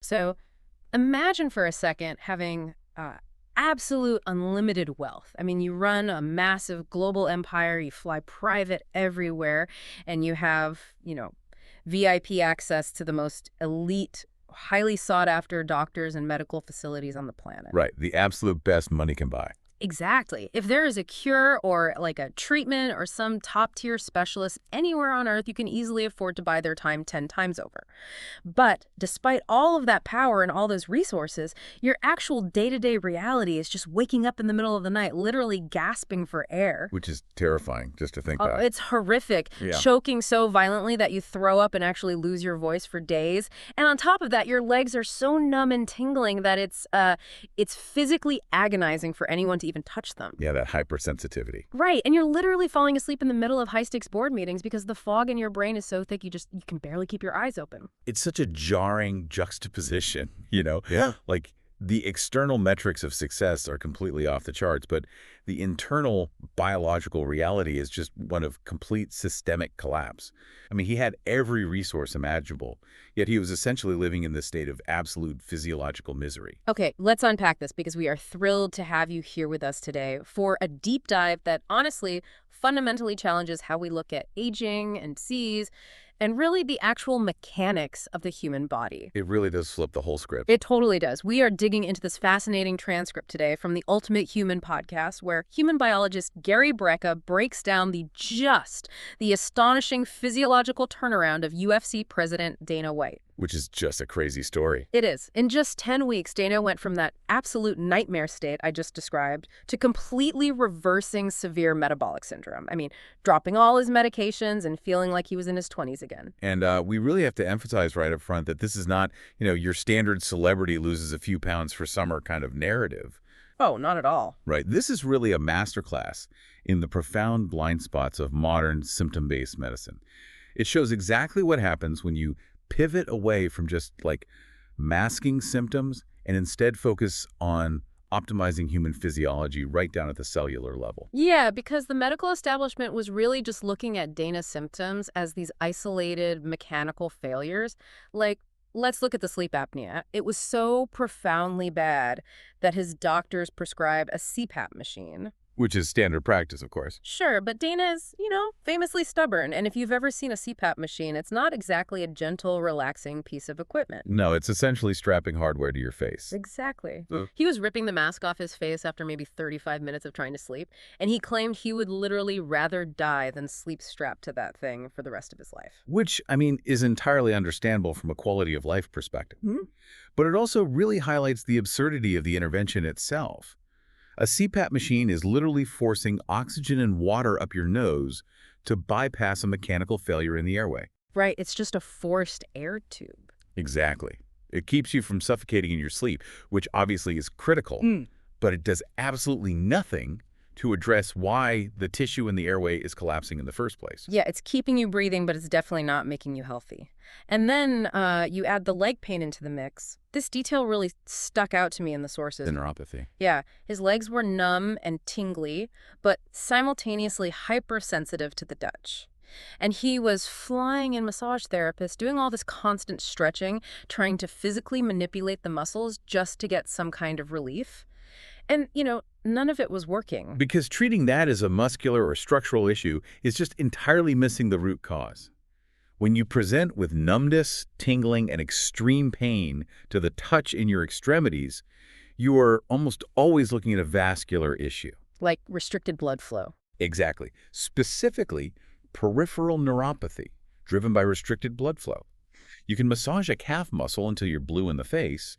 So imagine for a second having absolute unlimited wealth. I mean, you run a massive global empire, you fly private everywhere, and you have, VIP access to the most elite, highly sought after doctors and medical facilities on the planet. Right. The absolute best money can buy. Exactly. If there is a cure or like a treatment or some top tier specialist anywhere on earth, you can easily afford to buy their time 10 times over. But despite all of that power and all those resources, your actual day-to-day reality is just waking up in the middle of the night, literally gasping for air. Which is terrifying just to think Oh, back. it's horrific. Yeah. Choking so violently that you throw up and actually lose your voice for days. And on top of that, your legs are so numb and tingling that it's physically agonizing for anyone to even touch them. Yeah, that hypersensitivity. Right, and you're literally falling asleep in the middle of high-stakes board meetings because the fog in your brain is so thick you can barely keep your eyes open. It's such a jarring juxtaposition, Yeah. Like the external metrics of success are completely off the charts, but the internal biological reality is just one of complete systemic collapse. I mean, he had every resource imaginable, yet he was essentially living in this state of absolute physiological misery. Okay, let's unpack this because we are thrilled to have you here with us today for a deep dive that honestly fundamentally challenges how we look at aging and disease and really the actual mechanics of the human body. It really does flip the whole script. It totally does. We are digging into this fascinating transcript today from the Ultimate Human podcast, where human biologist Gary Brecka breaks down the astonishing physiological turnaround of UFC president Dana White. Which is just a crazy story. It is. In just 10 weeks, Dana went from that absolute nightmare state I just described to completely reversing severe metabolic syndrome. I mean, dropping all his medications and feeling like he was in his 20s again. And we really have to emphasize right up front that this is not, your standard celebrity loses a few pounds for summer kind of narrative. Oh, not at all. Right. This is really a masterclass in the profound blind spots of modern symptom-based medicine. It shows exactly what happens when you pivot away from just like masking symptoms and instead focus on optimizing human physiology right down at the cellular level. Yeah, because the medical establishment was really just looking at Dana's symptoms as these isolated mechanical failures. Like, let's look at the sleep apnea. It was so profoundly bad that his doctors prescribed a CPAP machine. Which is standard practice, of course. Sure, but Dana's, famously stubborn. And if you've ever seen a CPAP machine, it's not exactly a gentle, relaxing piece of equipment. No, it's essentially strapping hardware to your face. Exactly. Ugh. He was ripping the mask off his face after maybe 35 minutes of trying to sleep, and he claimed he would literally rather die than sleep strapped to that thing for the rest of his life. Which, I mean, is entirely understandable from a quality of life perspective. Hmm? But it also really highlights the absurdity of the intervention itself. A CPAP machine is literally forcing oxygen and water up your nose to bypass a mechanical failure in the airway. Right, it's just a forced air tube. Exactly. It keeps you from suffocating in your sleep, which obviously is critical, but it does absolutely nothing to address why the tissue in the airway is collapsing in the first place. Yeah, it's keeping you breathing, but it's definitely not making you healthy. And then you add the leg pain into the mix. This detail really stuck out to me in the sources. The neuropathy. Yeah, his legs were numb and tingly, but simultaneously hypersensitive to the touch. And he was flying in massage therapists, doing all this constant stretching, trying to physically manipulate the muscles just to get some kind of relief. And, none of it was working. Because treating that as a muscular or structural issue is just entirely missing the root cause. When you present with numbness, tingling, and extreme pain to the touch in your extremities, you are almost always looking at a vascular issue. Like restricted blood flow. Exactly. Specifically, peripheral neuropathy, driven by restricted blood flow. You can massage a calf muscle until you're blue in the face,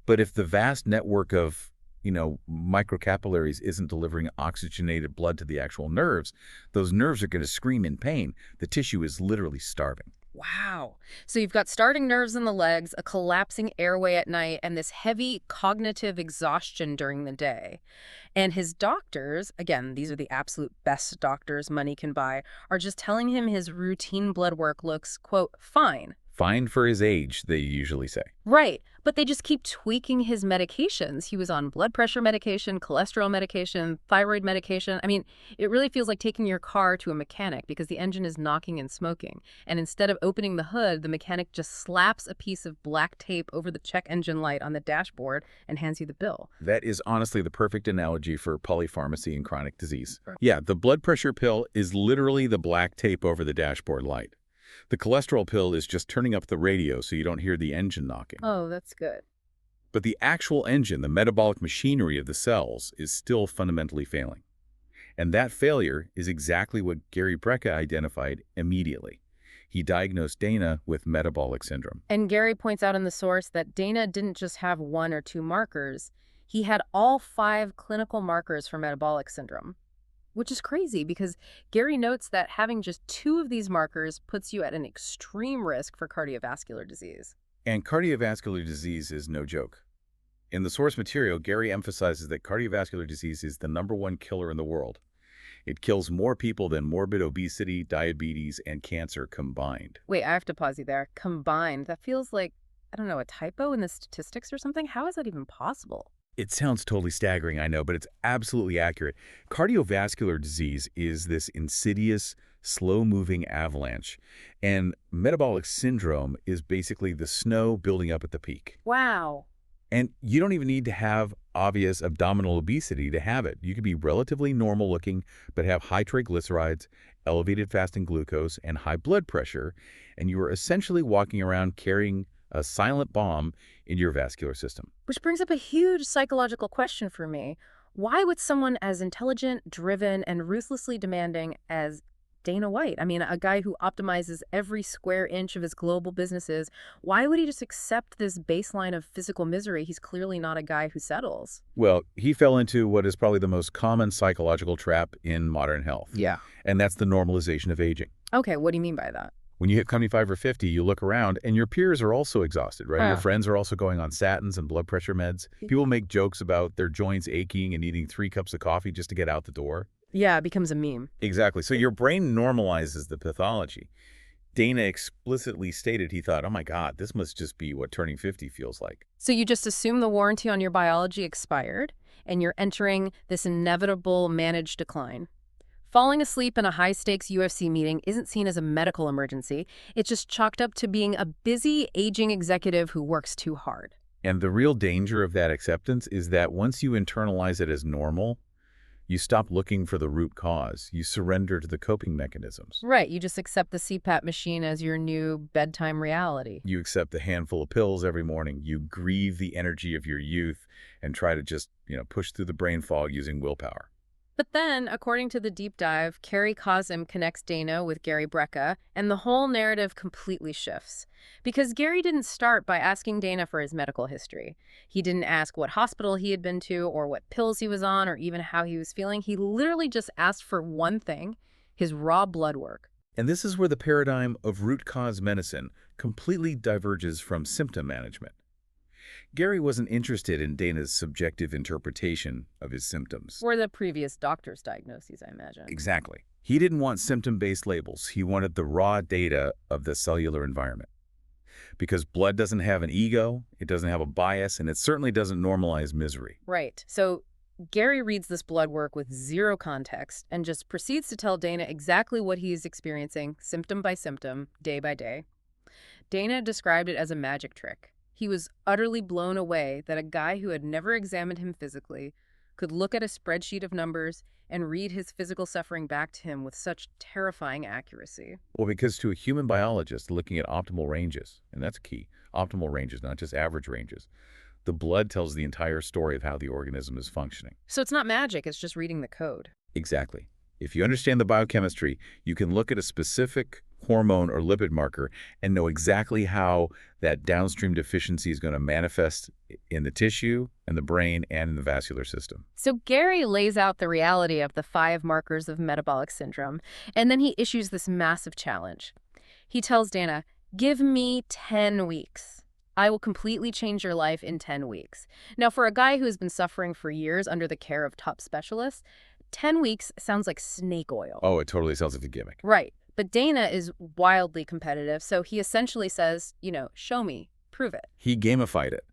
but if the vast network of microcapillaries isn't delivering oxygenated blood to the actual nerves, those nerves are going to scream in pain. The tissue is literally starving. Wow. So you've got starting nerves in the legs, a collapsing airway at night, and this heavy cognitive exhaustion during the day. And his doctors, again, these are the absolute best doctors money can buy, are just telling him his routine blood work looks, quote, fine Fine for his age, they usually say. Right, but they just keep tweaking his medications. He was on blood pressure medication, cholesterol medication, thyroid medication. I mean, it really feels like taking your car to a mechanic because the engine is knocking and smoking. And instead of opening the hood, the mechanic just slaps a piece of black tape over the check engine light on the dashboard and hands you the bill. That is honestly the perfect analogy for polypharmacy and chronic disease. Sure. Yeah, the blood pressure pill is literally the black tape over the dashboard light. The cholesterol pill is just turning up the radio so you don't hear the engine knocking. Oh, that's good. But the actual engine, the metabolic machinery of the cells, is still fundamentally failing. And that failure is exactly what Gary Brecka identified immediately. He diagnosed Dana with metabolic syndrome. And Gary points out in the source that Dana didn't just have 1 or 2 markers. He had all 5 clinical markers for metabolic syndrome, which is crazy because Gary notes that having just 2 of these markers puts you at an extreme risk for cardiovascular disease. And cardiovascular disease is no joke. In the source material, Gary emphasizes that cardiovascular disease is the #1 killer in the world. It kills more people than morbid obesity, diabetes, and cancer combined. Wait, I have to pause you there. Combined, that feels like, I don't know, a typo in the statistics or something? How is that even possible? It sounds totally staggering, I know, but it's absolutely accurate. Cardiovascular disease is this insidious, slow-moving avalanche, and metabolic syndrome is basically the snow building up at the peak. Wow. And you don't even need to have obvious abdominal obesity to have it. You could be relatively normal-looking, but have high triglycerides, elevated fasting glucose, and high blood pressure, and you are essentially walking around carrying a silent bomb in your vascular system. Which brings up a huge psychological question for me. Why would someone as intelligent, driven, and ruthlessly demanding as Dana White, I mean, a guy who optimizes every square inch of his global businesses, why would he just accept this baseline of physical misery? He's clearly not a guy who settles. Well, he fell into what is probably the most common psychological trap in modern health. Yeah. And that's the normalization of aging. Okay, what do you mean by that? When you hit 25 or 50, you look around and your peers are also exhausted, right? Your friends are also going on statins and blood pressure meds. People make jokes about their joints aching and needing 3 cups of coffee just to get out the door. Yeah, it becomes a meme. Exactly. So your brain normalizes the pathology. Dana explicitly stated he thought, oh my God, this must just be what turning 50 feels like. So you just assume the warranty on your biology expired, and you're entering this inevitable managed decline. Falling asleep in a high-stakes UFC meeting isn't seen as a medical emergency. It's just chalked up to being a busy, aging executive who works too hard. And the real danger of that acceptance is that once you internalize it as normal, you stop looking for the root cause. You surrender to the coping mechanisms. Right, you just accept the CPAP machine as your new bedtime reality. You accept a handful of pills every morning. You grieve the energy of your youth and try to just, push through the brain fog using willpower. But then, according to the deep dive, Carrie Cosim connects Dana with Gary Brecka, and the whole narrative completely shifts. Because Gary didn't start by asking Dana for his medical history. He didn't ask what hospital he had been to, or what pills he was on, or even how he was feeling. He literally just asked for one thing, his raw blood work. And this is where the paradigm of root cause medicine completely diverges from symptom management. Gary wasn't interested in Dana's subjective interpretation of his symptoms. Or the previous doctor's diagnoses, I imagine. Exactly. He didn't want symptom-based labels. He wanted the raw data of the cellular environment. Because blood doesn't have an ego, it doesn't have a bias, and it certainly doesn't normalize misery. Right. So Gary reads this blood work with zero context and just proceeds to tell Dana exactly what he is experiencing, symptom by symptom, day by day. Dana described it as a magic trick. He was utterly blown away that a guy who had never examined him physically could look at a spreadsheet of numbers and read his physical suffering back to him with such terrifying accuracy. Well, because to a human biologist looking at optimal ranges, and that's key, optimal ranges, not just average ranges, the blood tells the entire story of how the organism is functioning. So it's not magic, it's just reading the code. Exactly. If you understand the biochemistry, you can look at a specific hormone or lipid marker and know exactly how that downstream deficiency is going to manifest in the tissue and the brain and in the vascular system. So Gary lays out the reality of the 5 markers of metabolic syndrome, and then he issues this massive challenge. He tells Dana, give me 10 weeks. I will completely change your life in 10 weeks. Now, for a guy who has been suffering for years under the care of top specialists, 10 weeks sounds like snake oil. Oh, it totally sounds like a gimmick. Right. But Dana is wildly competitive, so he essentially says, show me, prove it. He gamified it.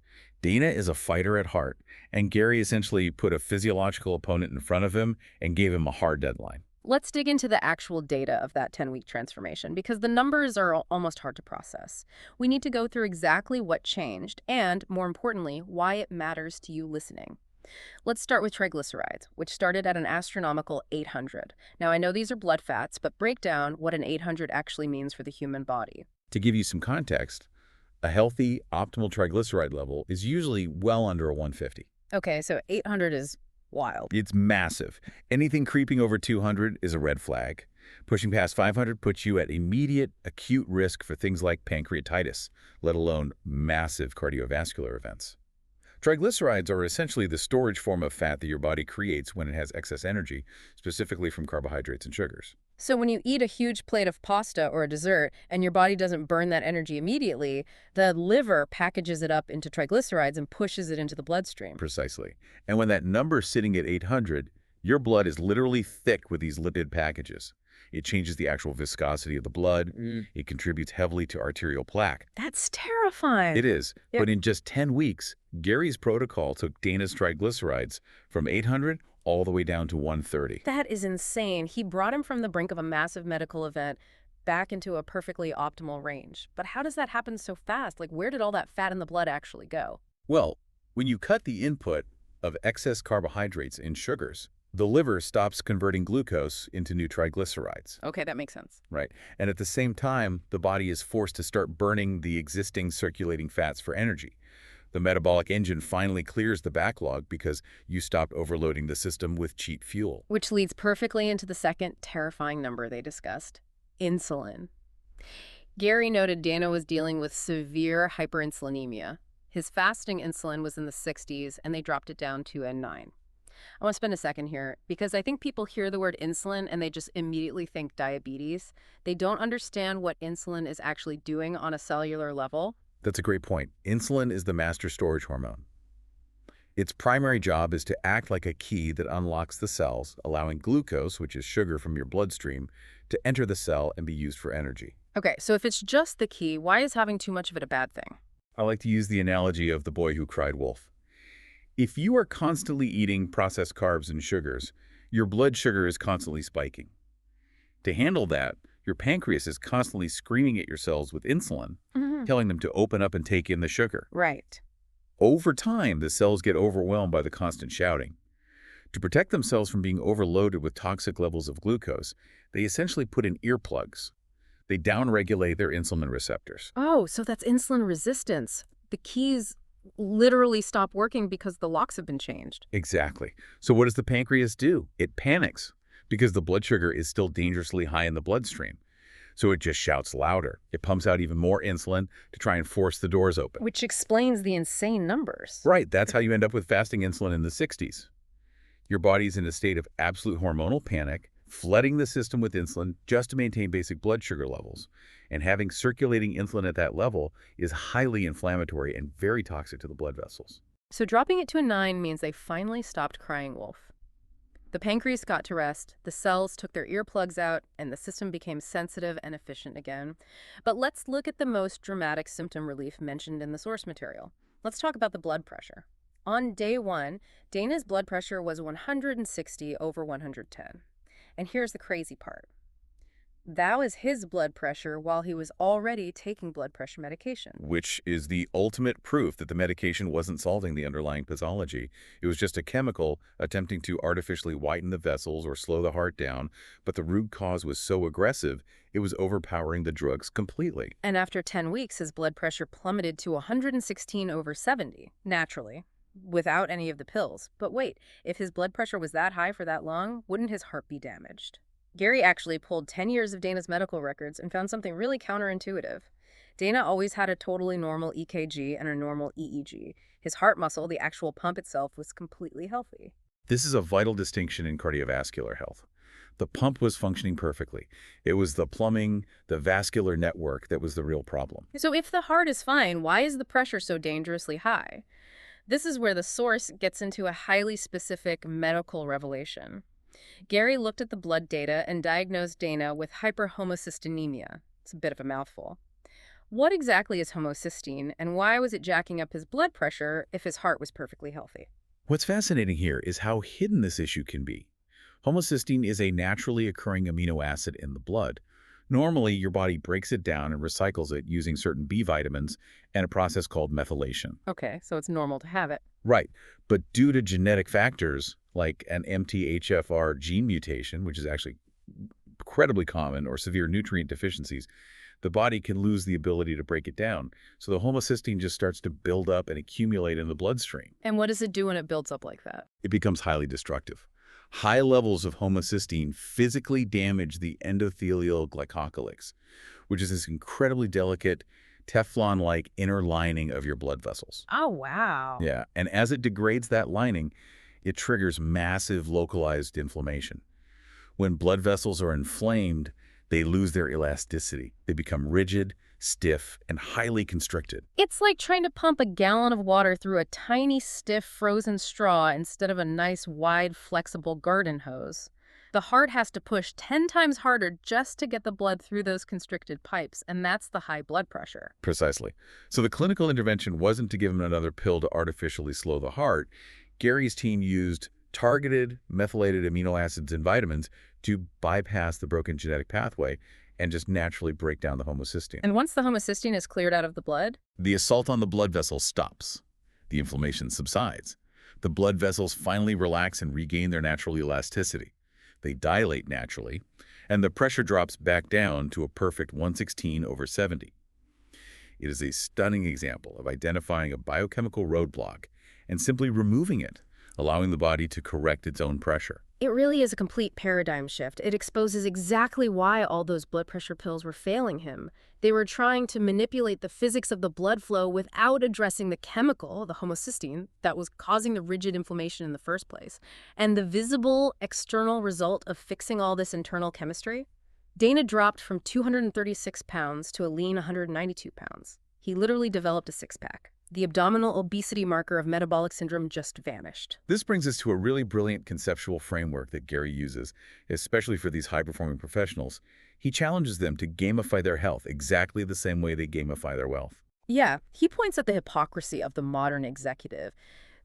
Dana is a fighter at heart, and Gary essentially put a physiological opponent in front of him and gave him a hard deadline. Let's dig into the actual data of that 10-week transformation, because the numbers are almost hard to process. We need to go through exactly what changed and, more importantly, why it matters to you listening. Let's start with triglycerides, which started at an astronomical 800. Now, I know these are blood fats, but break down what an 800 actually means for the human body. To give you some context, a healthy, optimal triglyceride level is usually well under a 150. Okay, so 800 is wild. It's massive. Anything creeping over 200 is a red flag. Pushing past 500 puts you at immediate, acute risk for things like pancreatitis, let alone massive cardiovascular events. Triglycerides are essentially the storage form of fat that your body creates when it has excess energy, specifically from carbohydrates and sugars. So when you eat a huge plate of pasta or a dessert and your body doesn't burn that energy immediately, the liver packages it up into triglycerides and pushes it into the bloodstream. Precisely. And when that number's sitting at 800, your blood is literally thick with these lipid packages. It changes the actual viscosity of the blood. It contributes heavily to arterial plaque. That's terrifying. It is. Yep. But in just 10 weeks, Gary's protocol took Dana's triglycerides from 800 all the way down to 130. That is insane. He brought him from the brink of a massive medical event back into a perfectly optimal range. But how does that happen so fast? Like, where did all that fat in the blood actually go? Well, when you cut the input of excess carbohydrates and sugars, the liver stops converting glucose into new triglycerides. Okay, that makes sense. Right. And at the same time, the body is forced to start burning the existing circulating fats for energy. The metabolic engine finally clears the backlog because you stopped overloading the system with cheap fuel. Which leads perfectly into the second terrifying number they discussed, insulin. Gary noted Dana was dealing with severe hyperinsulinemia. His fasting insulin was in the 60s, and they dropped it down to a 9. I want to spend a second here because I think people hear the word insulin and they just immediately think diabetes. They don't understand what insulin is actually doing on a cellular level. That's a great point. Insulin is the master storage hormone. Its primary job is to act like a key that unlocks the cells, allowing glucose, which is sugar from your bloodstream, to enter the cell and be used for energy. Okay, so if it's just the key, why is having too much of it a bad thing? I like to use the analogy of the boy who cried wolf. If you are constantly eating processed carbs and sugars, your blood sugar is constantly spiking. To handle that, your pancreas is constantly screaming at your cells with insulin, telling them to open up and take in the sugar. Right. Over time, the cells get overwhelmed by the constant shouting. To protect themselves from being overloaded with toxic levels of glucose, they essentially put in earplugs. They downregulate their insulin receptors. Oh, so that's insulin resistance. The keys literally stop working because the locks have been changed. Exactly. So what does the pancreas do? It panics because the blood sugar is still dangerously high in the bloodstream. So it just shouts louder. It pumps out even more insulin to try and force the doors open. Which explains the insane numbers. Right. That's how you end up with fasting insulin in the 60s. Your body's in a state of absolute hormonal panic, flooding the system with insulin just to maintain basic blood sugar levels. And having circulating insulin at that level is highly inflammatory and very toxic to the blood vessels. So dropping it to a 9 means they finally stopped crying wolf. The pancreas got to rest, the cells took their earplugs out, and the system became sensitive and efficient again. But let's look at the most dramatic symptom relief mentioned in the source material. Let's talk about the blood pressure. On day 1, Dana's blood pressure was 160/110. And here's the crazy part. That was his blood pressure while he was already taking blood pressure medication. Which is the ultimate proof that the medication wasn't solving the underlying pathology. It was just a chemical attempting to artificially whiten the vessels or slow the heart down, but the root cause was so aggressive, it was overpowering the drugs completely. And after 10 weeks, his blood pressure plummeted to 116/70, naturally, without any of the pills. But wait, if his blood pressure was that high for that long, wouldn't his heart be damaged? Gary actually pulled 10 years of Dana's medical records and found something really counterintuitive. Dana always had a totally normal EKG and a normal EEG. His heart muscle, the actual pump itself, was completely healthy. This is a vital distinction in cardiovascular health. The pump was functioning perfectly. It was the plumbing, the vascular network that was the real problem. So if the heart is fine, why is the pressure so dangerously high? This is where the source gets into a highly specific medical revelation. Gary looked at the blood data and diagnosed Dana with hyperhomocystinemia. It's a bit of a mouthful. What exactly is homocysteine, and why was it jacking up his blood pressure if his heart was perfectly healthy? What's fascinating here is how hidden this issue can be. Homocysteine is a naturally occurring amino acid in the blood. Normally, your body breaks it down and recycles it using certain B vitamins and a process called methylation. Okay, so it's normal to have it. Right, but due to genetic factors like an MTHFR gene mutation, which is actually incredibly common, or severe nutrient deficiencies, the body can lose the ability to break it down. So the homocysteine just starts to build up and accumulate in the bloodstream. And what does it do when it builds up like that? It becomes highly destructive. High levels of homocysteine physically damage the endothelial glycocalyx, which is this incredibly delicate Teflon-like inner lining of your blood vessels. Oh, wow. Yeah, and as it degrades that lining, it triggers massive localized inflammation. When blood vessels are inflamed, they lose their elasticity. They become rigid, stiff, and highly constricted. It's like trying to pump a gallon of water through a tiny, stiff, frozen straw instead of a nice, wide, flexible garden hose. The heart has to push 10 times harder just to get the blood through those constricted pipes, and that's the high blood pressure. Precisely. So the clinical intervention wasn't to give him another pill to artificially slow the heart. Gary's team used targeted methylated amino acids and vitamins to bypass the broken genetic pathway and just naturally break down the homocysteine. And once the homocysteine is cleared out of the blood, The assault on the blood vessels stops. The inflammation subsides. The blood vessels finally relax and regain their natural elasticity. They dilate naturally, and the pressure drops back down to a perfect 116/70. It is a stunning example of identifying a biochemical roadblock and simply removing it, allowing the body to correct its own pressure. it really is a complete paradigm shift. It exposes exactly why all those blood pressure pills were failing him. They were trying to manipulate the physics of the blood flow without addressing the chemical, the homocysteine, that was causing the rigid inflammation in the first place. And the visible external result of fixing all this internal chemistry? Dana dropped from 236 pounds to a lean 192 pounds. He literally developed a six-pack. The abdominal obesity marker of metabolic syndrome just vanished. This brings us to a really brilliant conceptual framework that Gary uses, especially for these high-performing professionals. He challenges them to gamify their health exactly the same way they gamify their wealth. Yeah, he points at the hypocrisy of the modern executive.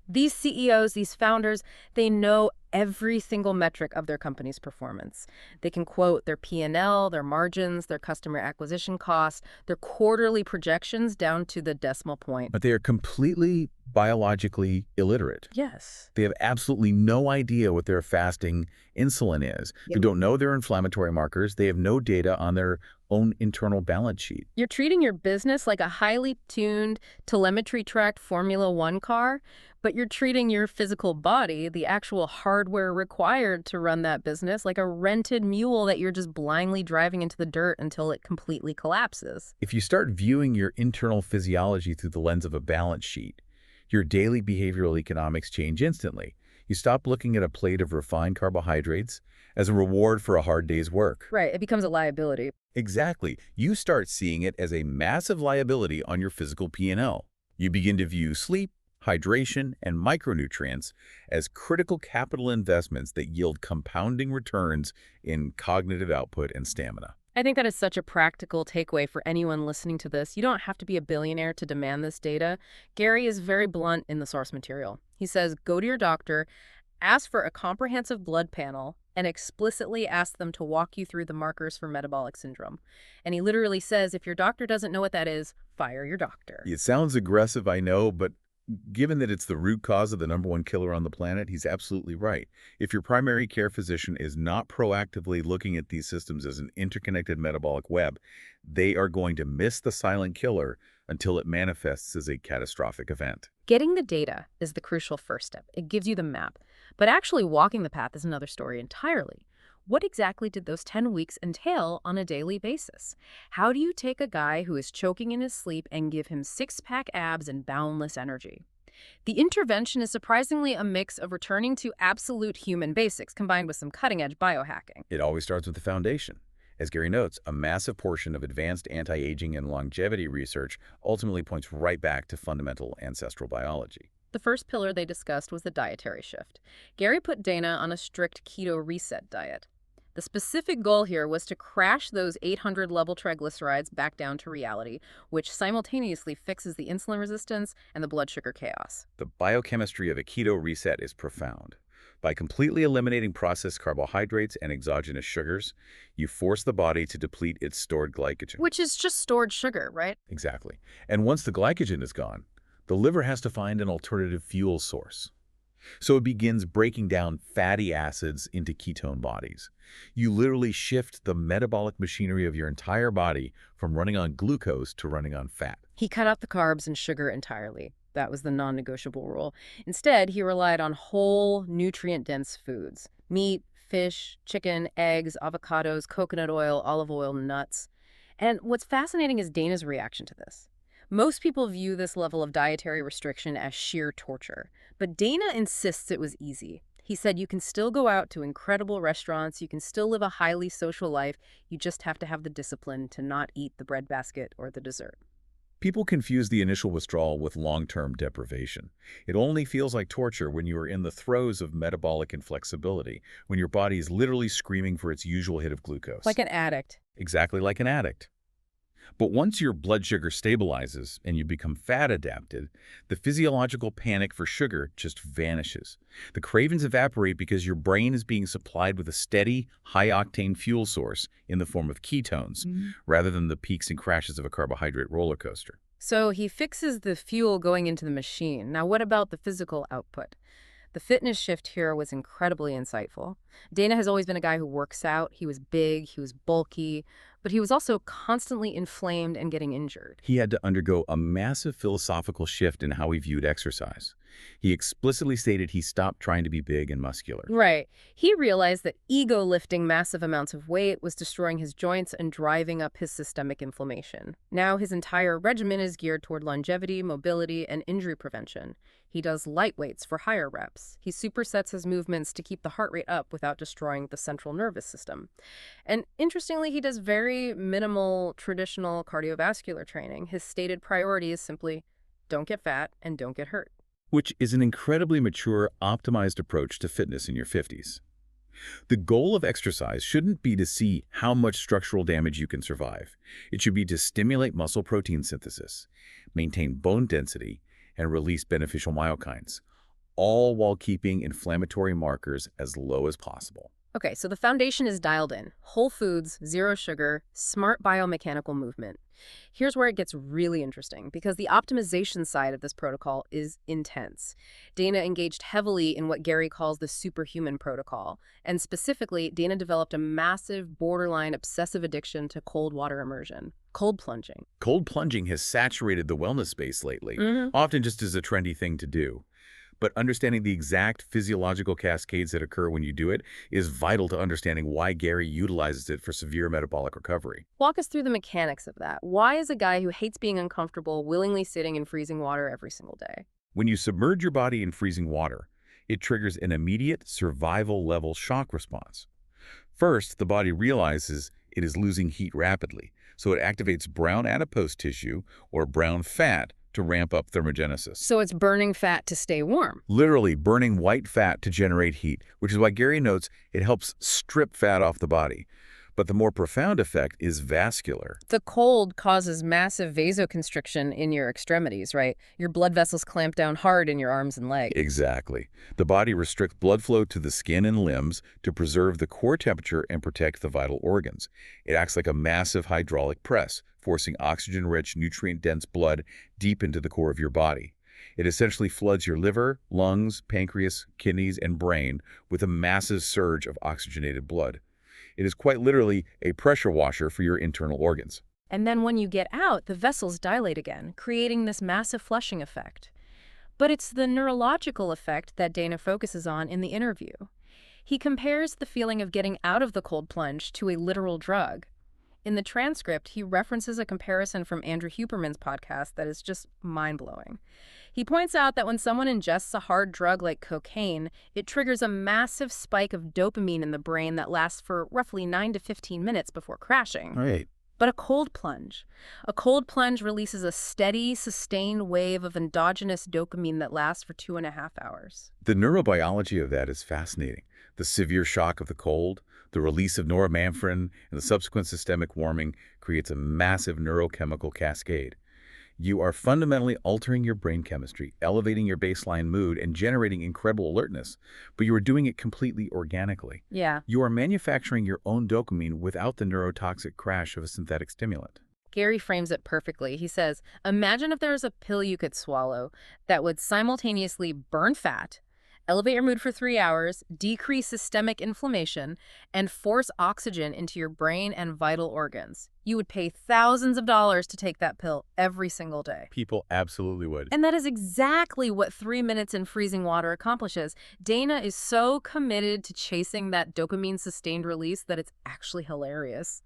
These CEOs, these founders, they know every single metric of their company's performance. They can quote their P&L, their margins, their customer acquisition costs, their quarterly projections down to the decimal point. But they are completely biologically illiterate. Yes. They have absolutely no idea what their fasting insulin is. They don't know their inflammatory markers. They have no data on their own internal balance sheet. You're treating your business like a highly tuned, telemetry-tracked Formula One car, but you're treating your physical body, the actual hardware required to run that business, like a rented mule that you're just blindly driving into the dirt until it completely collapses. If you start viewing your internal physiology through the lens of a balance sheet, your daily behavioral economics change instantly. You stop looking at a plate of refined carbohydrates as a reward for a hard day's work. Right, it becomes a liability. Exactly. You start seeing it as a massive liability on your physical P&L. You begin to view sleep, hydration, and micronutrients as critical capital investments that yield compounding returns in cognitive output and stamina. I think that is such a practical takeaway for anyone listening to this. You don't have to be a billionaire to demand this data. Gary is very blunt in the source material. He says, go to your doctor, ask for a comprehensive blood panel, and explicitly ask them to walk you through the markers for metabolic syndrome. And he literally says, if your doctor doesn't know what that is, fire your doctor. It sounds aggressive, I know, but given that it's the root cause of the #1 killer on the planet, he's absolutely right. If your primary care physician is not proactively looking at these systems as an interconnected metabolic web, they are going to miss the silent killer until it manifests as a catastrophic event. Getting the data is the crucial first step. It gives you the map. But actually walking the path is another story entirely. What exactly did those 10 weeks entail on a daily basis? How do you take a guy who is choking in his sleep and give him six-pack abs and boundless energy? The intervention is surprisingly a mix of returning to absolute human basics combined with some cutting-edge biohacking. It always starts with the foundation. As Gary notes, a massive portion of advanced anti-aging and longevity research ultimately points right back to fundamental ancestral biology. The first pillar they discussed was the dietary shift. Gary put Dana on a strict keto reset diet. The specific goal here was to crash those 800-level triglycerides back down to reality, which simultaneously fixes the insulin resistance and the blood sugar chaos. The biochemistry of a keto reset is profound. By completely eliminating processed carbohydrates and exogenous sugars, you force the body to deplete its stored glycogen. Which is just stored sugar, right? Exactly. And once the glycogen is gone, the liver has to find an alternative fuel source. So it begins breaking down fatty acids into ketone bodies. You literally shift the metabolic machinery of your entire body from running on glucose to running on fat. He cut out the carbs and sugar entirely. That was the non-negotiable rule. Instead, he relied on whole, nutrient-dense foods. Meat, fish, chicken, eggs, avocados, coconut oil, olive oil, nuts. And what's fascinating is Dana's reaction to this. Most people view this level of dietary restriction as sheer torture, but Dana insists it was easy. He said you can still go out to incredible restaurants, you can still live a highly social life, you just have to have the discipline to not eat the breadbasket or the dessert. People confuse the initial withdrawal with long-term deprivation. It only feels like torture when you are in the throes of metabolic inflexibility, when your body is literally screaming for its usual hit of glucose. Like an addict. Exactly like an addict. But once your blood sugar stabilizes and you become fat adapted, the physiological panic for sugar just vanishes. The cravings evaporate because your brain is being supplied with a steady, high-octane fuel source in the form of ketones, rather than the peaks and crashes of a carbohydrate roller coaster. So he fixes the fuel going into the machine. Now what about the physical output? The fitness shift here was incredibly insightful. Dana has always been a guy who works out. He was big, he was bulky, but he was also constantly inflamed and getting injured. He had to undergo a massive philosophical shift in how he viewed exercise. He explicitly stated he stopped trying to be big and muscular. Right. He realized that ego lifting massive amounts of weight was destroying his joints and driving up his systemic inflammation. Now his entire regimen is geared toward longevity, mobility, and injury prevention. He does light weights for higher reps. He supersets his movements to keep the heart rate up without destroying the central nervous system. And interestingly, he does very minimal traditional cardiovascular training. His stated priority is simply don't get fat and don't get hurt. Which is an incredibly mature, optimized approach to fitness in your 50s. The goal of exercise shouldn't be to see how much structural damage you can survive. It should be to stimulate muscle protein synthesis, maintain bone density, and release beneficial myokines, all while keeping inflammatory markers as low as possible. Okay, so the foundation is dialed in. Whole foods, zero sugar, smart biomechanical movement. Here's where it gets really interesting, because the optimization side of this protocol is intense. Dana engaged heavily in what Gary calls the superhuman protocol, and specifically, Dana developed a massive, borderline obsessive addiction to cold water immersion, cold plunging. Cold plunging has saturated the wellness space lately, often just as a trendy thing to do. But understanding the exact physiological cascades that occur when you do it is vital to understanding why Gary utilizes it for severe metabolic recovery. Walk us through the mechanics of that. Why is a guy who hates being uncomfortable willingly sitting in freezing water every single day? When you submerge your body in freezing water, it triggers an immediate survival-level shock response. First, the body realizes it is losing heat rapidly, so it activates brown adipose tissue, or brown fat, to ramp up thermogenesis. So it's burning fat to stay warm. Literally burning white fat to generate heat, which is why Gary notes it helps strip fat off the body. But the more profound effect is vascular. The cold causes massive vasoconstriction in your extremities, right? Your blood vessels clamp down hard in your arms and legs. Exactly. The body restricts blood flow to the skin and limbs to preserve the core temperature and protect the vital organs. It acts like a massive hydraulic press, forcing oxygen-rich, nutrient-dense blood deep into the core of your body. It essentially floods your liver, lungs, pancreas, kidneys, and brain with a massive surge of oxygenated blood. It is quite literally a pressure washer for your internal organs. And then when you get out, the vessels dilate again, creating this massive flushing effect. But it's the neurological effect that Dana focuses on in the interview. He compares the feeling of getting out of the cold plunge to a literal drug. In the transcript, he references a comparison from Andrew Huberman's podcast that is just mind-blowing. He points out that when someone ingests a hard drug like cocaine, it triggers a massive spike of dopamine in the brain that lasts for roughly 9 to 15 minutes before crashing. Right. But a cold plunge releases a steady, sustained wave of endogenous dopamine that lasts for 2.5 hours. The neurobiology of that is fascinating. The severe shock of the cold, the release of norepinephrine, and the subsequent systemic warming creates a massive neurochemical cascade. You are fundamentally altering your brain chemistry, elevating your baseline mood, and generating incredible alertness, but you are doing it completely organically. Yeah. You are manufacturing your own dopamine without the neurotoxic crash of a synthetic stimulant. Gary frames it perfectly. He says, imagine if there was a pill you could swallow that would simultaneously burn fat, elevate your mood for 3 hours, decrease systemic inflammation, and force oxygen into your brain and vital organs. You would pay thousands of dollars to take that pill every single day. People absolutely would. And that is exactly what 3 minutes in freezing water accomplishes. Dana is so committed to chasing that dopamine-sustained release that it's actually hilarious.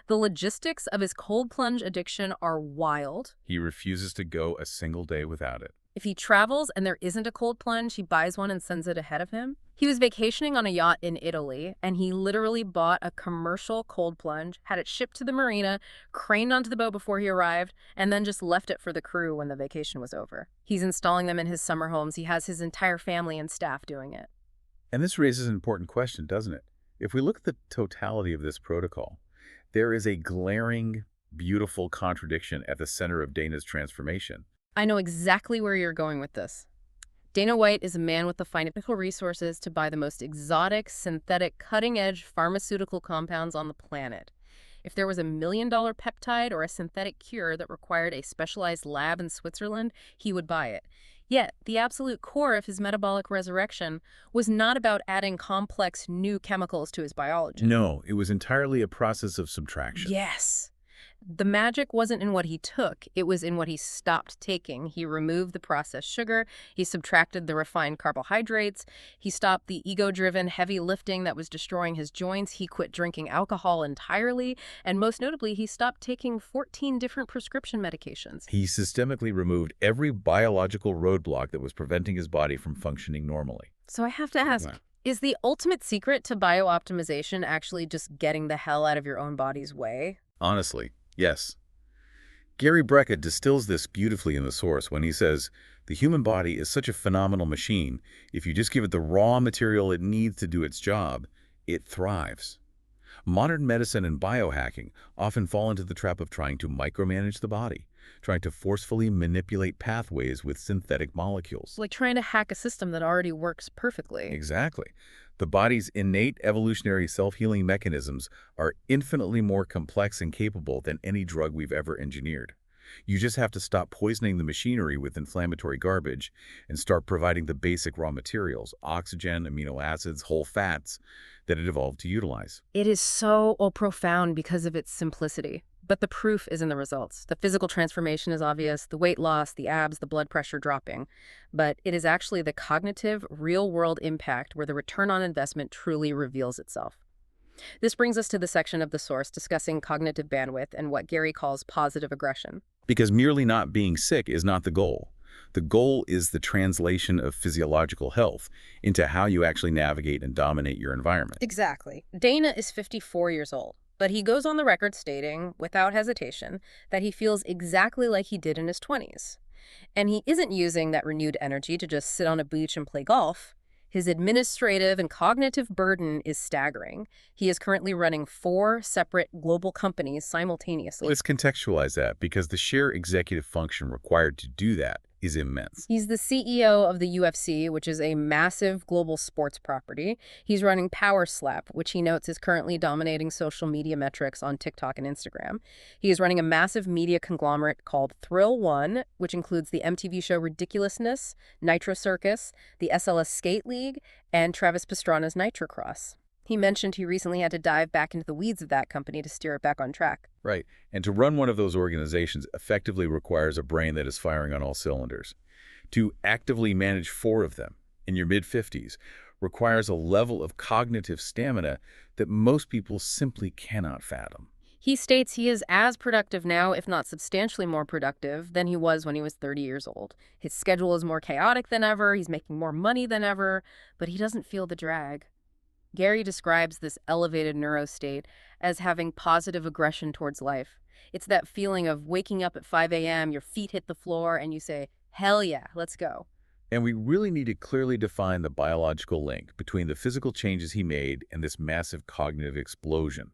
The logistics of his cold plunge addiction are wild. He refuses to go a single day without it. If he travels and there isn't a cold plunge, he buys one and sends it ahead of him. He was vacationing on a yacht in Italy, and he literally bought a commercial cold plunge, had it shipped to the marina, craned onto the boat before he arrived, and then just left it for the crew when the vacation was over. He's installing them in his summer homes. He has his entire family and staff doing it. And this raises an important question, doesn't it? If we look at the totality of this protocol, there is a glaring, beautiful contradiction at the center of Dana's transformation. I know exactly where you're going with this. Dana White is a man with the financial resources to buy the most exotic, synthetic, cutting-edge pharmaceutical compounds on the planet. If there was $1 million peptide or a synthetic cure that required a specialized lab in Switzerland, he would buy it. Yet, the absolute core of his metabolic resurrection was not about adding complex new chemicals to his biology. No, it was entirely a process of subtraction. Yes. The magic wasn't in what he took, it was in what he stopped taking. He removed the processed sugar, he subtracted the refined carbohydrates, he stopped the ego-driven heavy lifting that was destroying his joints, he quit drinking alcohol entirely, and most notably, he stopped taking 14 different prescription medications. He systemically removed every biological roadblock that was preventing his body from functioning normally. So I have to ask, is the ultimate secret to biooptimization actually just getting the hell out of your own body's way? Honestly, yes. Gary Brecka distills this beautifully in the source when he says, the human body is such a phenomenal machine. If you just give it the raw material it needs to do its job, it thrives. Modern medicine and biohacking often fall into the trap of trying to micromanage the body, trying to forcefully manipulate pathways with synthetic molecules. Like trying to hack a system that already works perfectly. Exactly. The body's innate evolutionary self-healing mechanisms are infinitely more complex and capable than any drug we've ever engineered. You just have to stop poisoning the machinery with inflammatory garbage and start providing the basic raw materials, oxygen, amino acids, whole fats, that it evolved to utilize. It is so profound because of its simplicity. But the proof is in the results. The physical transformation is obvious, the weight loss, the abs, the blood pressure dropping. But it is actually the cognitive, real-world impact where the return on investment truly reveals itself. This brings us to the section of the source discussing cognitive bandwidth and what Gary calls positive aggression. Because merely not being sick is not the goal. The goal is the translation of physiological health into how you actually navigate and dominate your environment. Exactly. Dana is 54 years old. But he goes on the record stating, without hesitation, that he feels exactly like he did in his 20s. And he isn't using that renewed energy to just sit on a beach and play golf. His administrative and cognitive burden is staggering. He is currently running 4 separate global companies simultaneously. Let's contextualize that because the sheer executive function required to do that is immense. He's the CEO of the UFC, which is a massive global sports property. He's running Power Slap, which he notes is currently dominating social media metrics on TikTok and Instagram. He is running a massive media conglomerate called Thrill One, which includes the MTV show Ridiculousness, Nitro Circus, the SLS Skate League, and Travis Pastrana's Nitrocross. He mentioned he recently had to dive back into the weeds of that company to steer it back on track. Right. And to run one of those organizations effectively requires a brain that is firing on all cylinders. To actively manage 4 of them in your mid-50s requires a level of cognitive stamina that most people simply cannot fathom. He states he is as productive now, if not substantially more productive, than he was when he was 30 years old. His schedule is more chaotic than ever, he's making more money than ever, but he doesn't feel the drag. Gary describes this elevated neurostate as having positive aggression towards life. It's that feeling of waking up at 5 a.m., your feet hit the floor, and you say, hell yeah, let's go. And we really need to clearly define the biological link between the physical changes he made and this massive cognitive explosion.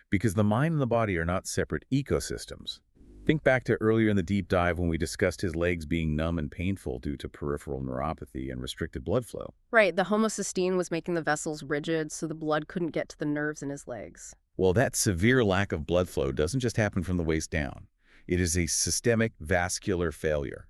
Because the mind and the body are not separate ecosystems. Think back to earlier in the deep dive when we discussed his legs being numb and painful due to peripheral neuropathy and restricted blood flow. Right, the homocysteine was making the vessels rigid so the blood couldn't get to the nerves in his legs. Well, that severe lack of blood flow doesn't just happen from the waist down. It is a systemic vascular failure.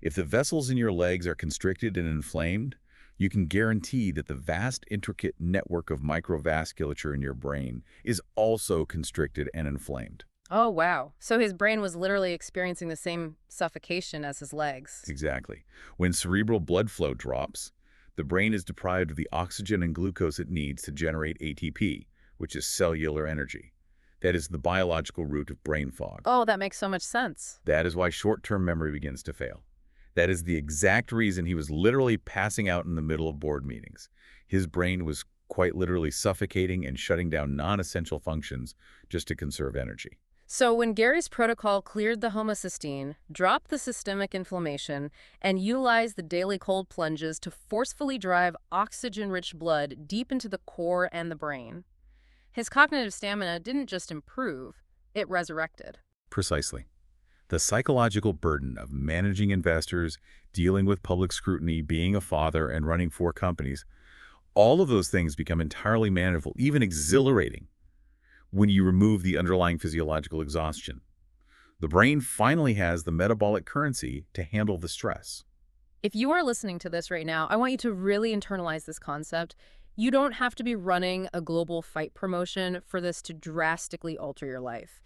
If the vessels in your legs are constricted and inflamed, you can guarantee that the vast, intricate network of microvasculature in your brain is also constricted and inflamed. Oh, wow. So his brain was literally experiencing the same suffocation as his legs. Exactly. When cerebral blood flow drops, the brain is deprived of the oxygen and glucose it needs to generate ATP, which is cellular energy. That is the biological root of brain fog. Oh, that makes so much sense. That is why short-term memory begins to fail. That is the exact reason he was literally passing out in the middle of board meetings. His brain was quite literally suffocating and shutting down non-essential functions just to conserve energy. So when Gary's protocol cleared the homocysteine, dropped the systemic inflammation, and utilized the daily cold plunges to forcefully drive oxygen-rich blood deep into the core and the brain, his cognitive stamina didn't just improve, it resurrected. Precisely. The psychological burden of managing investors, dealing with public scrutiny, being a father, and running 4 companies, all of those things become entirely manageable, even exhilarating, when you remove the underlying physiological exhaustion. The brain finally has the metabolic currency to handle the stress. If you are listening to this right now, I want you to really internalize this concept. You don't have to be running a global fight promotion for this to drastically alter your life.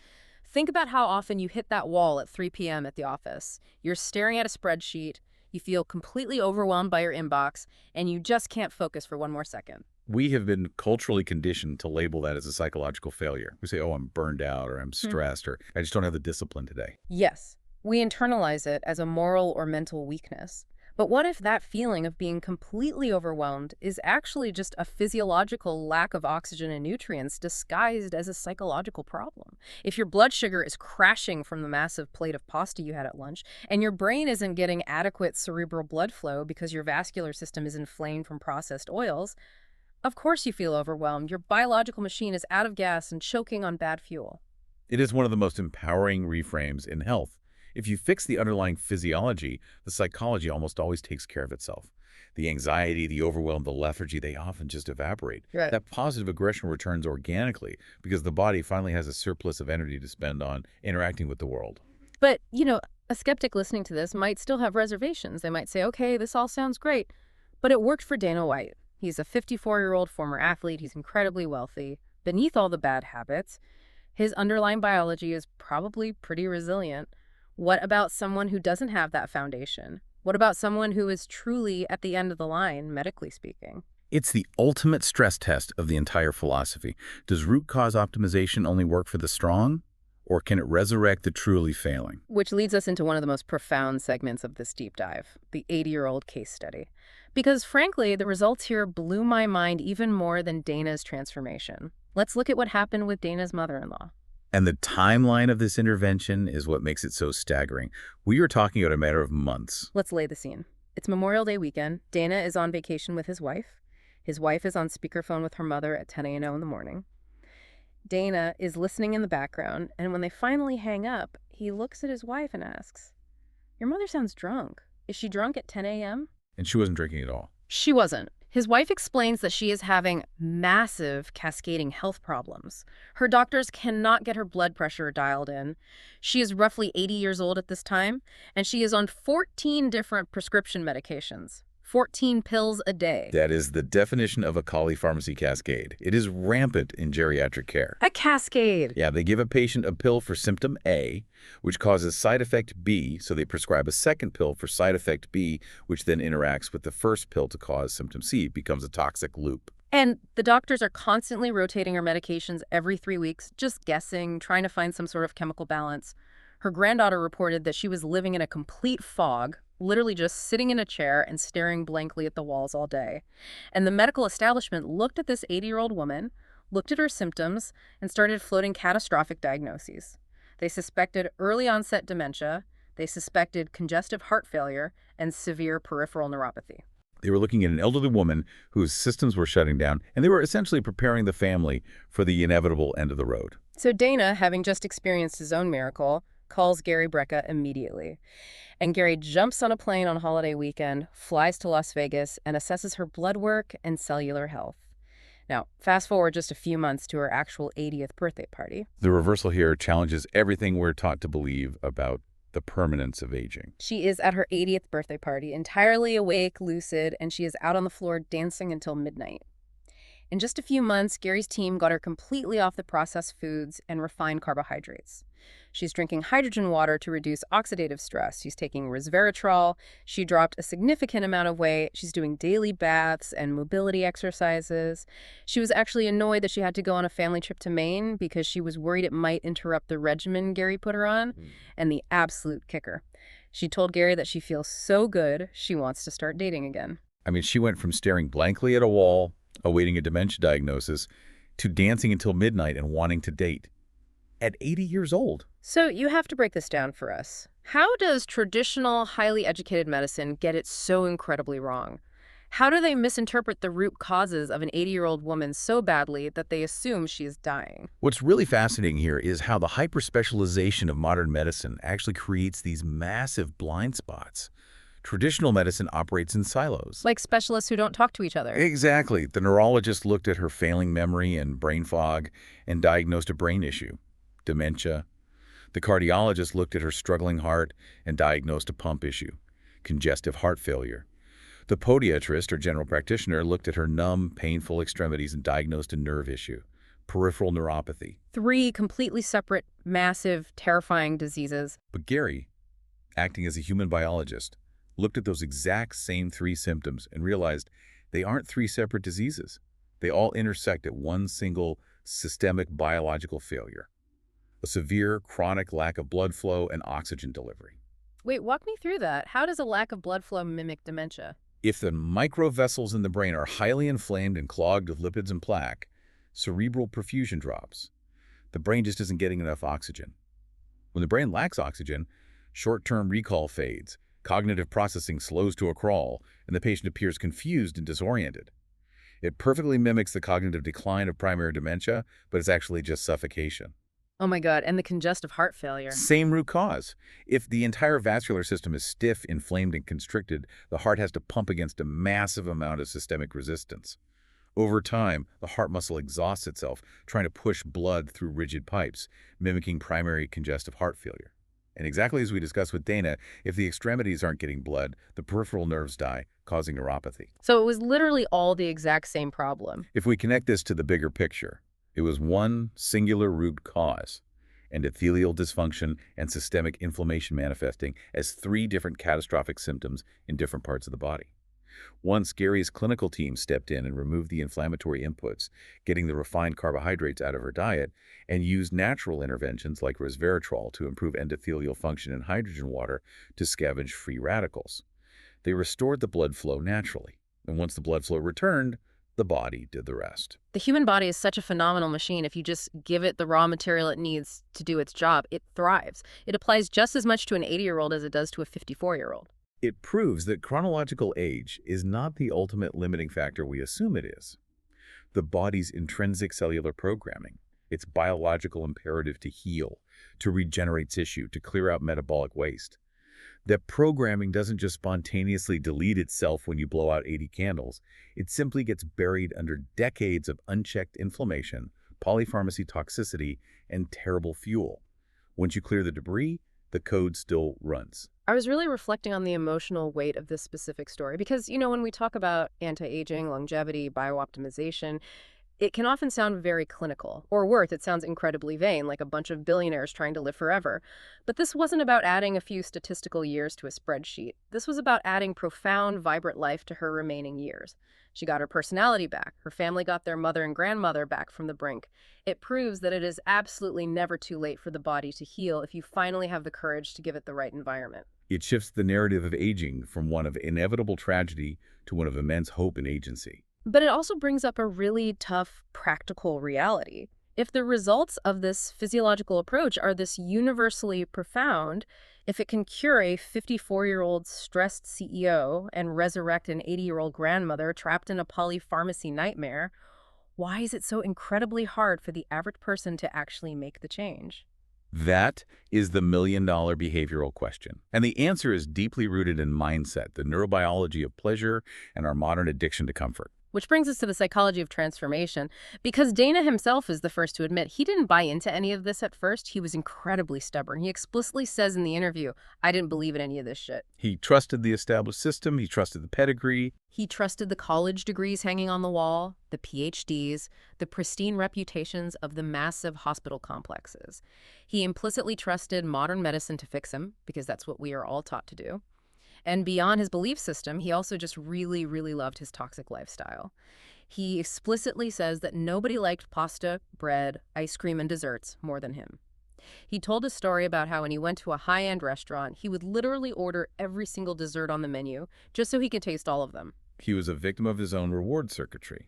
Think about how often you hit that wall at 3 p.m. at the office. You're staring at a spreadsheet, you feel completely overwhelmed by your inbox, and you just can't focus for one more second. We have been culturally conditioned to label that as a psychological failure. We say, oh, I'm burned out, or I'm stressed, or I just don't have the discipline today. Yes, we internalize it as a moral or mental weakness. But what if that feeling of being completely overwhelmed is actually just a physiological lack of oxygen and nutrients disguised as a psychological problem? If your blood sugar is crashing from the massive plate of pasta you had at lunch, and your brain isn't getting adequate cerebral blood flow because your vascular system is inflamed from processed oils, of course you feel overwhelmed. Your biological machine is out of gas and choking on bad fuel. It is one of the most empowering reframes in health. If you fix the underlying physiology, the psychology almost always takes care of itself. The anxiety, the overwhelm, the lethargy, they often just evaporate. Right. That positive aggression returns organically because the body finally has a surplus of energy to spend on interacting with the world. But, a skeptic listening to this might still have reservations. They might say, okay, this all sounds great, but it worked for Dana White. He's a 54-year-old former athlete. He's incredibly wealthy. Beneath all the bad habits, his underlying biology is probably pretty resilient. What about someone who doesn't have that foundation? What about someone who is truly at the end of the line, medically speaking? It's the ultimate stress test of the entire philosophy. Does root cause optimization only work for the strong, or can it resurrect the truly failing? Which leads us into one of the most profound segments of this deep dive, the 80-year-old case study. Because frankly, the results here blew my mind even more than Dana's transformation. Let's look at what happened with Dana's mother-in-law. And the timeline of this intervention is what makes it so staggering. We are talking about a matter of months. Let's lay the scene. It's Memorial Day weekend. Dana is on vacation with his wife. His wife is on speakerphone with her mother at 10 a.m. in the morning. Dana is listening in the background, and when they finally hang up, he looks at his wife and asks, "Your mother sounds drunk. Is she drunk at 10 a.m.? And she wasn't drinking at all. She wasn't. His wife explains that she is having massive cascading health problems. Her doctors cannot get her blood pressure dialed in. She is roughly 80 years old at this time, and she is on 14 different prescription medications. 14 pills a day. That is the definition of a polypharmacy cascade. It is rampant in geriatric care. A cascade. Yeah, they give a patient a pill for symptom A, which causes side effect B, so they prescribe a second pill for side effect B, which then interacts with the first pill to cause symptom C. It becomes a toxic loop. And the doctors are constantly rotating her medications every 3 weeks, just guessing, trying to find some sort of chemical balance. Her granddaughter reported that she was living in a complete fog, literally just sitting in a chair and staring blankly at the walls all day. And the medical establishment looked at this 80-year-old woman, looked at her symptoms, and started floating catastrophic diagnoses. They suspected early onset dementia, they suspected congestive heart failure, and severe peripheral neuropathy. They were looking at an elderly woman whose systems were shutting down, and they were essentially preparing the family for the inevitable end of the road. So Dana, having just experienced his own miracle, calls Gary Brecka immediately. And Gary jumps on a plane on holiday weekend, flies to Las Vegas, and assesses her blood work and cellular health. Now, fast forward just a few months to her actual 80th birthday party. The reversal here challenges everything we're taught to believe about the permanence of aging. She is at her 80th birthday party, entirely awake, lucid, and she is out on the floor dancing until midnight. In just a few months, Gary's team got her completely off the processed foods and refined carbohydrates. She's drinking hydrogen water to reduce oxidative stress. She's taking resveratrol. She dropped a significant amount of weight. She's doing daily baths and mobility exercises. She was actually annoyed that she had to go on a family trip to Maine because she was worried it might interrupt the regimen Gary put her on. And the absolute kicker, she told Gary that she feels so good, she wants to start dating again. I mean, she went from staring blankly at a wall, awaiting a dementia diagnosis, to dancing until midnight and wanting to date. At 80 years old. So you have to break this down for us. How does traditional, highly educated medicine get it so incredibly wrong? How do they misinterpret the root causes of an 80-year-old woman so badly that they assume she is dying? What's really fascinating here is how the hyperspecialization of modern medicine actually creates these massive blind spots. Traditional medicine operates in silos. Like specialists who don't talk to each other. Exactly. The neurologist looked at her failing memory and brain fog and diagnosed a brain issue, dementia. The cardiologist looked at her struggling heart and diagnosed a pump issue, congestive heart failure. The podiatrist or general practitioner looked at her numb, painful extremities and diagnosed a nerve issue, peripheral neuropathy. 3 completely separate, massive, terrifying diseases. But Gary, acting as a human biologist, looked at those exact same 3 symptoms and realized they aren't 3 separate diseases. They all intersect at one single systemic biological failure, a severe chronic lack of blood flow and oxygen delivery. Wait, walk me through that. How does a lack of blood flow mimic dementia? If the microvessels in the brain are highly inflamed and clogged with lipids and plaque, cerebral perfusion drops. The brain just isn't getting enough oxygen. When the brain lacks oxygen, short-term recall fades, cognitive processing slows to a crawl, and the patient appears confused and disoriented. It perfectly mimics the cognitive decline of primary dementia, but it's actually just suffocation. Oh my God, and the congestive heart failure. Same root cause. If the entire vascular system is stiff, inflamed, and constricted, the heart has to pump against a massive amount of systemic resistance. Over time, the heart muscle exhausts itself, trying to push blood through rigid pipes, mimicking primary congestive heart failure. And exactly as we discussed with Dana, if the extremities aren't getting blood, the peripheral nerves die, causing neuropathy. So it was literally all the exact same problem. If we connect this to the bigger picture, it was one singular root cause, endothelial dysfunction and systemic inflammation manifesting as 3 different catastrophic symptoms in different parts of the body. Once Gary's clinical team stepped in and removed the inflammatory inputs, getting the refined carbohydrates out of her diet, and used natural interventions like resveratrol to improve endothelial function and hydrogen water to scavenge free radicals. They restored the blood flow naturally, and once the blood flow returned, the body did the rest. The human body is such a phenomenal machine. If you just give it the raw material it needs to do its job, it thrives. It applies just as much to an 80-year-old as it does to a 54-year-old. It proves that chronological age is not the ultimate limiting factor we assume it is. The body's intrinsic cellular programming, its biological imperative to heal, to regenerate tissue, to clear out metabolic waste. That programming doesn't just spontaneously delete itself when you blow out 80 candles. It simply gets buried under decades of unchecked inflammation, polypharmacy toxicity, and terrible fuel. Once you clear the debris, the code still runs. I was really reflecting on the emotional weight of this specific story because, when we talk about anti-aging, longevity, biooptimization, It can often sound very clinical, or worse, it sounds incredibly vain, like a bunch of billionaires trying to live forever. But this wasn't about adding a few statistical years to a spreadsheet. This was about adding profound, vibrant life to her remaining years. She got her personality back. Her family got their mother and grandmother back from the brink. It proves that it is absolutely never too late for the body to heal if you finally have the courage to give it the right environment. It shifts the narrative of aging from one of inevitable tragedy to one of immense hope and agency. But it also brings up a really tough practical reality. If the results of this physiological approach are this universally profound, if it can cure a 54-year-old stressed CEO and resurrect an 80-year-old grandmother trapped in a polypharmacy nightmare, why is it so incredibly hard for the average person to actually make the change? That is the million-dollar behavioral question. And the answer is deeply rooted in mindset, the neurobiology of pleasure, and our modern addiction to comfort. Which brings us to the psychology of transformation. Because Dana himself is the first to admit he didn't buy into any of this at first, he was incredibly stubborn. He explicitly says in the interview, I didn't believe in any of this shit. He trusted the established system, he trusted the pedigree. He trusted the college degrees hanging on the wall, the PhDs, the pristine reputations of the massive hospital complexes. He implicitly trusted modern medicine to fix him, because that's what we are all taught to do. And beyond his belief system, he also just really, really loved his toxic lifestyle. He explicitly says that nobody liked pasta, bread, ice cream, and desserts more than him. He told a story about how when he went to a high-end restaurant, he would literally order every single dessert on the menu just so he could taste all of them. He was a victim of his own reward circuitry.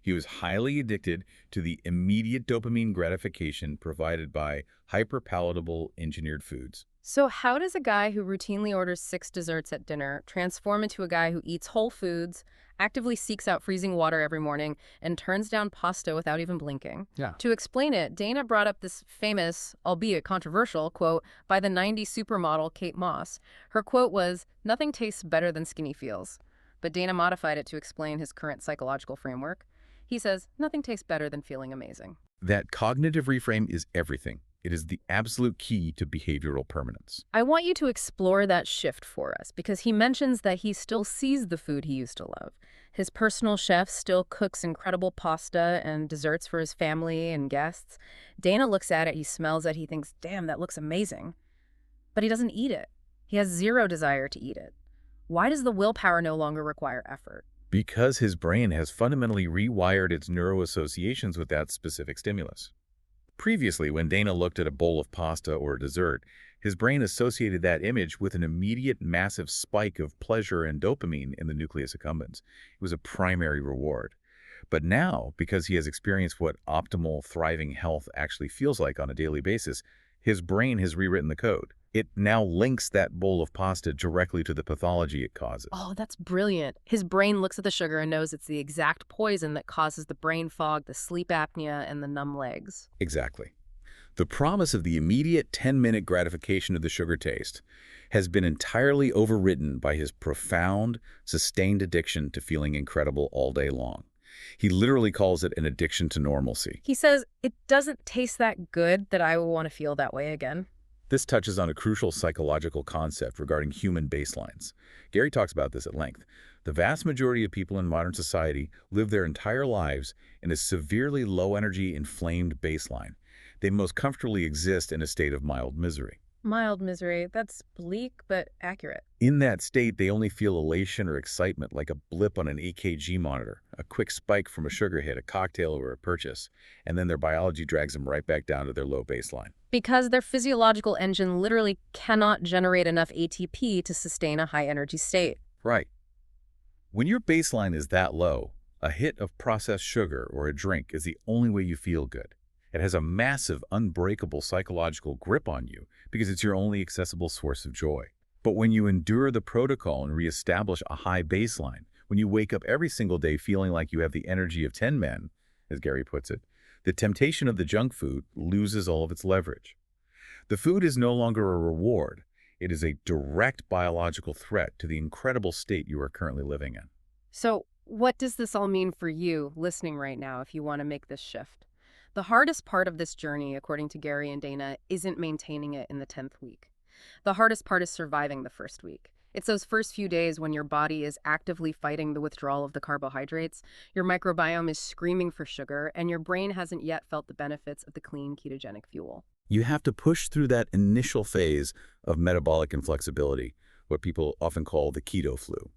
He was highly addicted to the immediate dopamine gratification provided by hyper-palatable engineered foods. So how does a guy who routinely orders 6 desserts at dinner transform into a guy who eats whole foods, actively seeks out freezing water every morning, and turns down pasta without even blinking? Yeah. To explain it, Dana brought up this famous, albeit controversial, quote by the 90s supermodel Kate Moss. Her quote was, "Nothing tastes better than skinny feels." But Dana modified it to explain his current psychological framework. He says, nothing tastes better than feeling amazing. That cognitive reframe is everything. It is the absolute key to behavioral permanence. I want you to explore that shift for us, because he mentions that he still sees the food he used to love. His personal chef still cooks incredible pasta and desserts for his family and guests. Dana looks at it, he smells it, he thinks, damn, that looks amazing. But he doesn't eat it. He has zero desire to eat it. Why does the willpower no longer require effort? Because his brain has fundamentally rewired its neuroassociations with that specific stimulus. Previously, when Dana looked at a bowl of pasta or a dessert, his brain associated that image with an immediate massive spike of pleasure and dopamine in the nucleus accumbens. It was a primary reward. But now, because he has experienced what optimal, thriving health actually feels like on a daily basis, his brain has rewritten the code. It now links that bowl of pasta directly to the pathology it causes. Oh, that's brilliant. His brain looks at the sugar and knows it's the exact poison that causes the brain fog, the sleep apnea, and the numb legs. Exactly. The promise of the immediate 10-minute gratification of the sugar taste has been entirely overridden by his profound, sustained addiction to feeling incredible all day long. He literally calls it an addiction to normalcy. He says, it doesn't taste that good that I will want to feel that way again. This touches on a crucial psychological concept regarding human baselines. Gary talks about this at length. The vast majority of people in modern society live their entire lives in a severely low-energy, inflamed baseline. They most comfortably exist in a state of mild misery. Mild misery. That's bleak, but accurate. In that state, they only feel elation or excitement like a blip on an EKG monitor, a quick spike from a sugar hit, a cocktail, or a purchase, and then their biology drags them right back down to their low baseline. Because their physiological engine literally cannot generate enough ATP to sustain a high-energy state. Right. When your baseline is that low, a hit of processed sugar or a drink is the only way you feel good. It has a massive, unbreakable psychological grip on you because it's your only accessible source of joy. But when you endure the protocol and reestablish a high baseline, when you wake up every single day feeling like you have the energy of 10 men, as Gary puts it, the temptation of the junk food loses all of its leverage. The food is no longer a reward. It is a direct biological threat to the incredible state you are currently living in. So what does this all mean for you listening right now if you want to make this shift? The hardest part of this journey, according to Gary and Dana, isn't maintaining it in the 10th week. The hardest part is surviving the first week. It's those first few days when your body is actively fighting the withdrawal of the carbohydrates, your microbiome is screaming for sugar, and your brain hasn't yet felt the benefits of the clean ketogenic fuel. You have to push through that initial phase of metabolic inflexibility, what people often call the keto flu.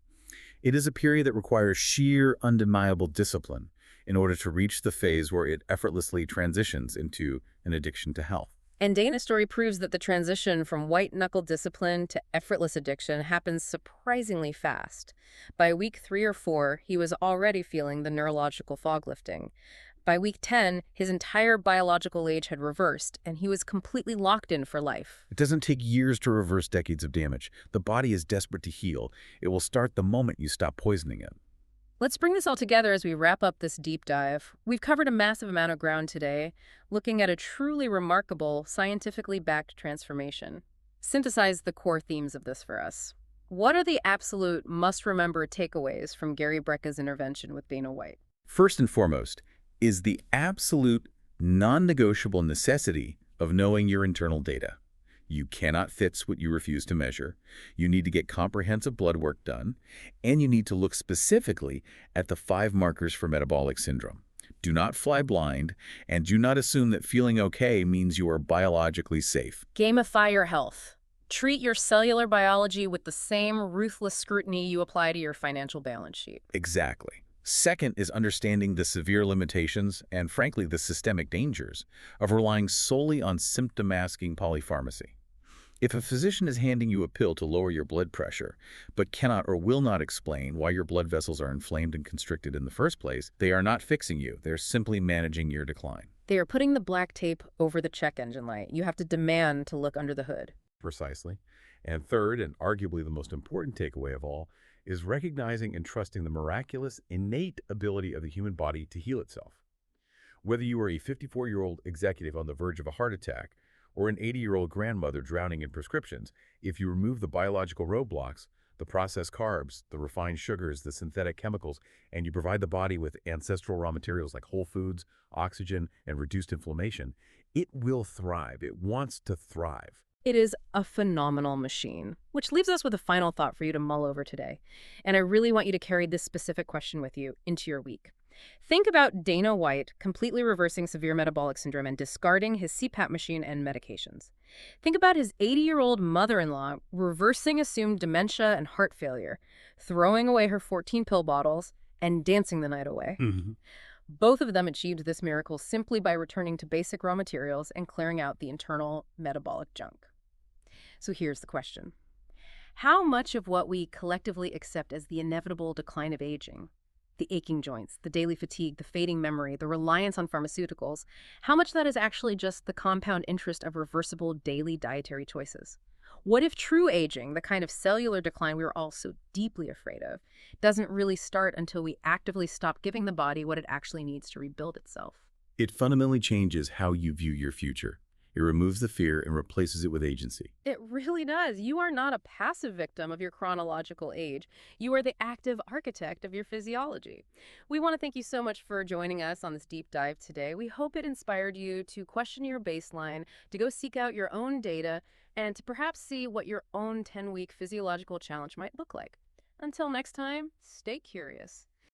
It is a period that requires sheer, undeniable discipline in order to reach the phase where it effortlessly transitions into an addiction to health. And Dana's story proves that the transition from white-knuckle discipline to effortless addiction happens surprisingly fast. By week 3 or 4, he was already feeling the neurological fog lifting. By week 10, his entire biological age had reversed, and he was completely locked in for life. It doesn't take years to reverse decades of damage. The body is desperate to heal. It will start the moment you stop poisoning it. Let's bring this all together as we wrap up this deep dive. We've covered a massive amount of ground today, looking at a truly remarkable, scientifically backed transformation. Synthesize the core themes of this for us. What are the absolute must-remember takeaways from Gary Brecka's intervention with Dana White? First and foremost is the absolute non-negotiable necessity of knowing your internal data. You cannot fix what you refuse to measure. You need to get comprehensive blood work done, and you need to look specifically at the 5 markers for metabolic syndrome. Do not fly blind, and do not assume that feeling okay means you are biologically safe. Gamify your health. Treat your cellular biology with the same ruthless scrutiny you apply to your financial balance sheet. Exactly. Second is understanding the severe limitations and, frankly, the systemic dangers of relying solely on symptom-masking polypharmacy. If a physician is handing you a pill to lower your blood pressure, but cannot or will not explain why your blood vessels are inflamed and constricted in the first place, they are not fixing you. They're simply managing your decline. They are putting the black tape over the check engine light. You have to demand to look under the hood. Precisely. And third, and arguably the most important takeaway of all, is recognizing and trusting the miraculous, innate ability of the human body to heal itself. Whether you are a 54-year-old executive on the verge of a heart attack or an 80-year-old grandmother drowning in prescriptions, if you remove the biological roadblocks, the processed carbs, the refined sugars, the synthetic chemicals, and you provide the body with ancestral raw materials like whole foods, oxygen, and reduced inflammation, it will thrive. It wants to thrive. It is a phenomenal machine, which leaves us with a final thought for you to mull over today. And I really want you to carry this specific question with you into your week. Think about Dana White completely reversing severe metabolic syndrome and discarding his CPAP machine and medications. Think about his 80-year-old mother-in-law reversing assumed dementia and heart failure, throwing away her 14 pill bottles, and dancing the night away. Both of them achieved this miracle simply by returning to basic raw materials and clearing out the internal metabolic junk. So here's the question. How much of what we collectively accept as the inevitable decline of aging, the aching joints, the daily fatigue, the fading memory, the reliance on pharmaceuticals, how much of that is actually just the compound interest of reversible daily dietary choices? What if true aging, the kind of cellular decline we are all so deeply afraid of, doesn't really start until we actively stop giving the body what it actually needs to rebuild itself? It fundamentally changes how you view your future. It removes the fear and replaces it with agency. It really does. You are not a passive victim of your chronological age. You are the active architect of your physiology. We want to thank you so much for joining us on this deep dive today. We hope it inspired you to question your baseline, to go seek out your own data, and to perhaps see what your own 10-week physiological challenge might look like. Until next time, stay curious.